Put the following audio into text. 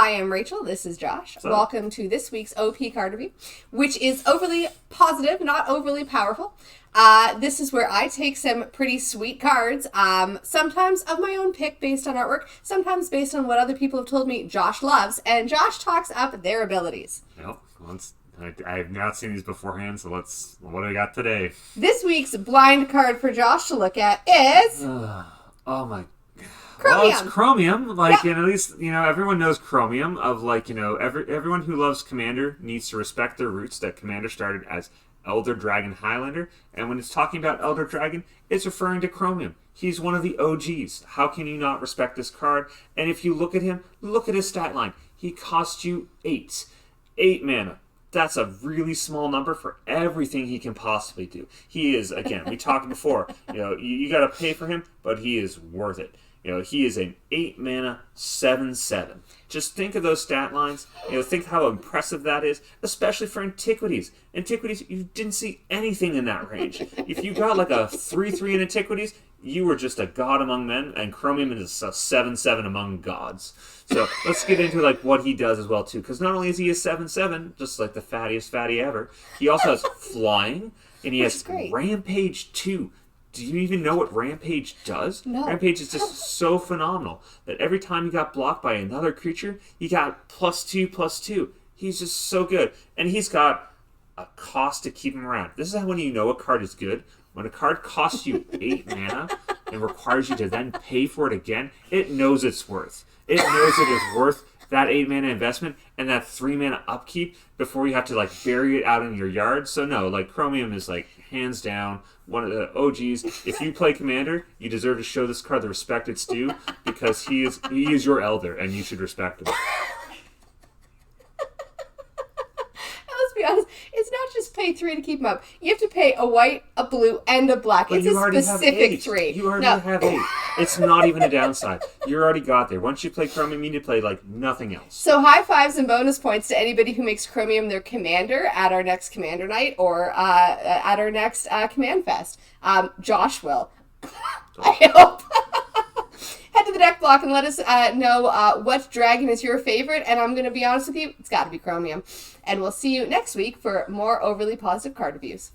I am Rachel. This is Josh. So, Welcome to this week's OP card review, which is overly positive, not overly powerful. This is where I take some pretty sweet cards, sometimes of my own pick based on artwork, sometimes based on what other people have told me Josh loves, and Josh talks up their abilities. Well, I have not seen these beforehand, so what do we got today? This week's blind card for Josh to look at is... oh my... Chromium. Well, it's Chromium, and at least, everyone knows Chromium, of, everyone who loves Commander needs to respect their roots, that Commander started as Elder Dragon Highlander, and when it's talking about Elder Dragon, it's referring to Chromium. He's one of the OGs. How can you not respect this card? And if you look at him, look at his stat line. He costs you 8. 8 mana. That's a really small number for everything he can possibly do. He is, again, we talked before, you got to pay for him, but he is worth it. He is an 8 mana 7/7. Just think of those stat lines. Think how impressive that is, especially for Antiquities. Antiquities, you didn't see anything in that range. If you got like a 3/3 in Antiquities, you were just a god among men, and Chromium is a 7/7 among gods. So let's get into what he does as well too, because not only is he a 7/7, just like the fattiest fatty ever, he also has flying, and he has Rampage 2. Do you even know what Rampage does? No. Rampage is just so phenomenal that every time he got blocked by another creature, he got +2/+2. He's just so good. And he's got a cost to keep him around. This is how when you know a card is good. When a card costs you 8 mana and requires you to then pay for it again, it knows its worth. It knows it is worth that 8 mana investment and that 3 mana upkeep before you have to bury it out in your yard. So no, Chromium is hands down one of the OGs. If you play Commander, you deserve to show this card the respect it's due, because he is your elder and you should respect him. Let's be honest, it's not just pay 3 to keep him up. You have to pay a white, a blue, and a black. But it's a specific 3. You already have 8. It's not even a downside. You already got there. Once you play Chromium, you need to play nothing else. So high fives and bonus points to anybody who makes Chromium their commander at our next Commander Night or at our next Command Fest. Josh will. I hope. Head to the deck block and let us know what dragon is your favorite. And I'm going to be honest with you, it's got to be Chromium. And we'll see you next week for more overly positive card reviews.